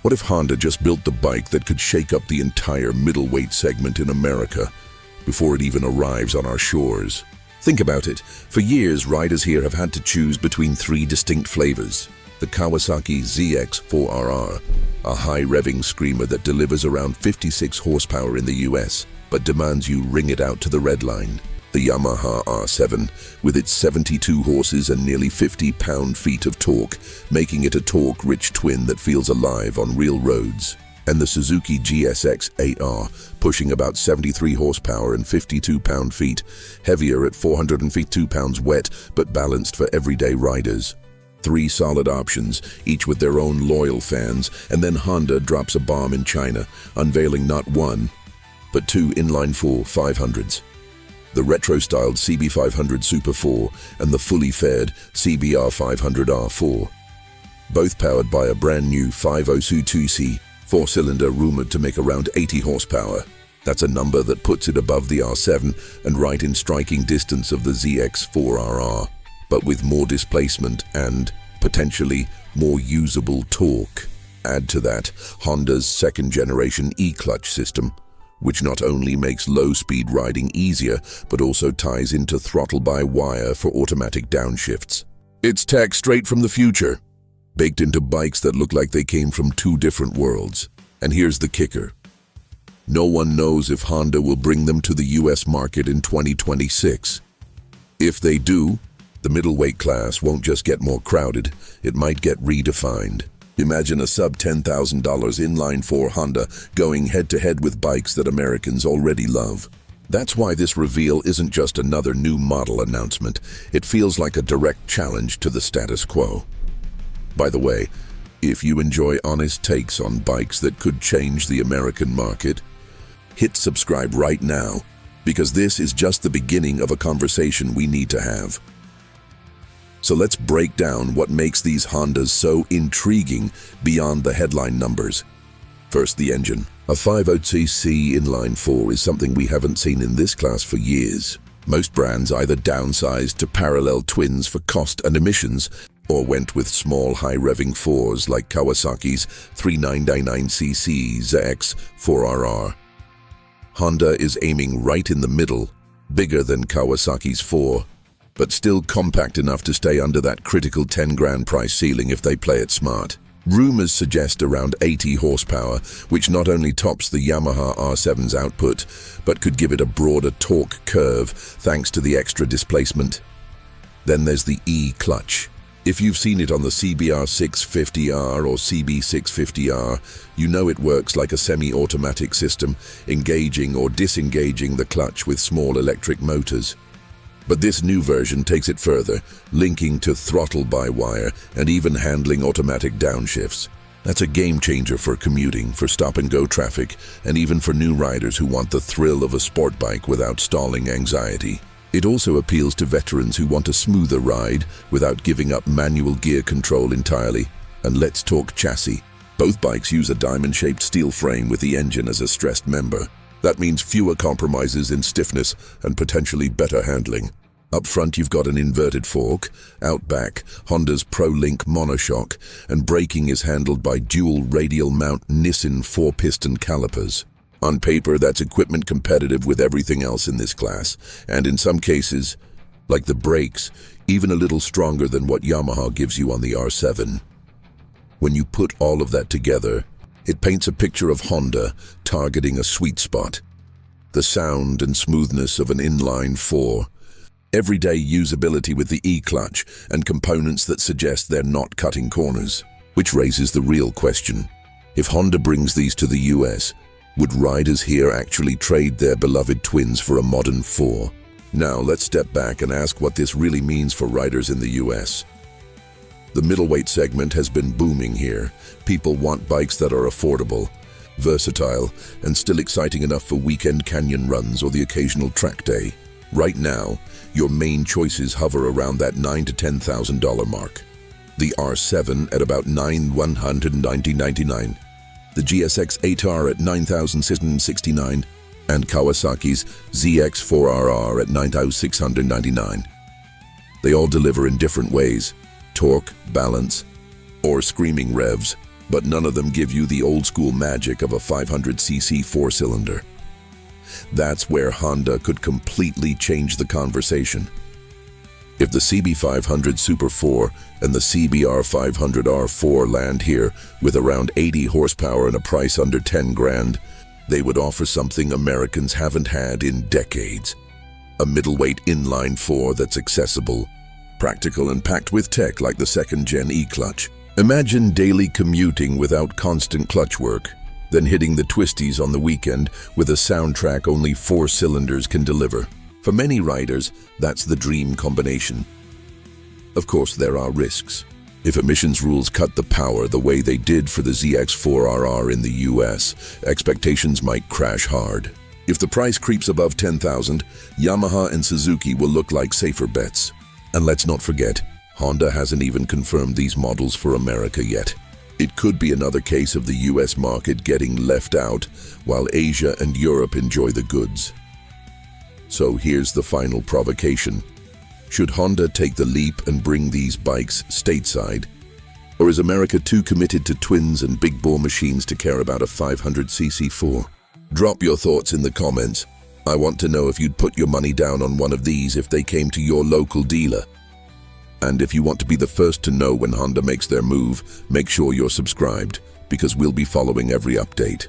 What if Honda just built the bike that could shake up the entire middleweight segment in America before it even arrives on our shores? Think about it. For years, riders here have had to choose between three distinct flavors. The Kawasaki ZX-4RR, a high-revving screamer that delivers around 56 horsepower in the US, but demands you ring it out to the red line. The Yamaha R7, with its 72 horses and nearly 50 pound-feet of torque, making it a torque-rich twin that feels alive on real roads. And the Suzuki GSX-8R, pushing about 73 horsepower and 52 pound-feet, heavier at 452 pounds wet, but balanced for everyday riders. Three solid options, each with their own loyal fans, and then Honda drops a bomb in China, unveiling not one, but two inline-four 500s. The retro-styled CB500 Super Four and the fully-faired CBR500R Four. Both powered by a brand-new 502cc four-cylinder rumored to make around 80 horsepower. That's a number that puts it above the R7 and right in striking distance of the ZX-4RR, but with more displacement and, potentially, more usable torque. Add to that Honda's second-generation e-clutch system, which not only makes low-speed riding easier, but also ties into throttle-by-wire for automatic downshifts. It's tech straight from the future, baked into bikes that look like they came from two different worlds. And here's the kicker. No one knows if Honda will bring them to the US market in 2026. If they do, the middleweight class won't just get more crowded, it might get redefined. Imagine a sub-$10,000 inline-four Honda going head-to-head with bikes that Americans already love. That's why this reveal isn't just another new model announcement. It feels like a direct challenge to the status quo. By the way, if you enjoy honest takes on bikes that could change the American market, hit subscribe right now, because this is just the beginning of a conversation we need to have. So let's break down what makes these Hondas so intriguing beyond the headline numbers. First, the engine. A 500cc inline-four is something we haven't seen in this class for years. Most brands either downsized to parallel twins for cost and emissions, or went with small high-revving fours like Kawasaki's 3999cc ZX-4RR. Honda is aiming right in the middle, bigger than Kawasaki's 4, but still compact enough to stay under that critical 10 grand price ceiling if they play it smart. Rumors suggest around 80 horsepower, which not only tops the Yamaha R7's output, but could give it a broader torque curve thanks to the extra displacement. Then there's the E-clutch. If you've seen it on the CBR500R or CB650R, you know it works like a semi-automatic system, engaging or disengaging the clutch with small electric motors. But this new version takes it further, linking to throttle-by-wire and even handling automatic downshifts. That's a game-changer for commuting, for stop-and-go traffic, and even for new riders who want the thrill of a sport bike without stalling anxiety. It also appeals to veterans who want a smoother ride without giving up manual gear control entirely. And let's talk chassis. Both bikes use a diamond-shaped steel frame with the engine as a stressed member. That means fewer compromises in stiffness and potentially better handling. Up front you've got an inverted fork, out back Honda's ProLink monoshock, and braking is handled by dual radial mount Nissin 4-piston calipers. On paper, that's equipment competitive with everything else in this class, and in some cases, like the brakes, even a little stronger than what Yamaha gives you on the R7. When you put all of that together, it paints a picture of Honda targeting a sweet spot. The sound and smoothness of an inline-four, everyday usability with the E-clutch, and components that suggest they're not cutting corners. Which raises the real question. If Honda brings these to the US, would riders here actually trade their beloved twins for a modern four? Now let's step back and ask what this really means for riders in the US. The middleweight segment has been booming here. People want bikes that are affordable, versatile, and still exciting enough for weekend canyon runs or the occasional track day. Right now, your main choices hover around that $9,000 to $10,000 mark. The R7 at about $9,199, the GSX-8R at $9,669, and Kawasaki's ZX-4RR at $9,699. They all deliver in different ways: torque, balance, or screaming revs, but none of them give you the old-school magic of a 500cc four-cylinder. That's where Honda could completely change the conversation. If the CB500 Super Four and the CBR500R Four land here with around 80 horsepower and a price under 10 grand, they would offer something Americans haven't had in decades. A middleweight inline-four that's accessible, practical and packed with tech like the second-gen e-clutch. Imagine daily commuting without constant clutch work, then hitting the twisties on the weekend with a soundtrack only 4 cylinders can deliver. For many riders, that's the dream combination. Of course, there are risks. If emissions rules cut the power the way they did for the ZX-4RR in the US, expectations might crash hard. If the price creeps above $10,000, Yamaha and Suzuki will look like safer bets. And let's not forget, Honda hasn't even confirmed these models for America yet. It could be another case of the US market getting left out while Asia and Europe enjoy the goods. So here's the final provocation. Should Honda take the leap and bring these bikes stateside? Or is America too committed to twins and big bore machines to care about a 500cc four? Drop your thoughts in the comments. I want to know if you'd put your money down on one of these if they came to your local dealer. And if you want to be the first to know when Honda makes their move, make sure you're subscribed, because we'll be following every update.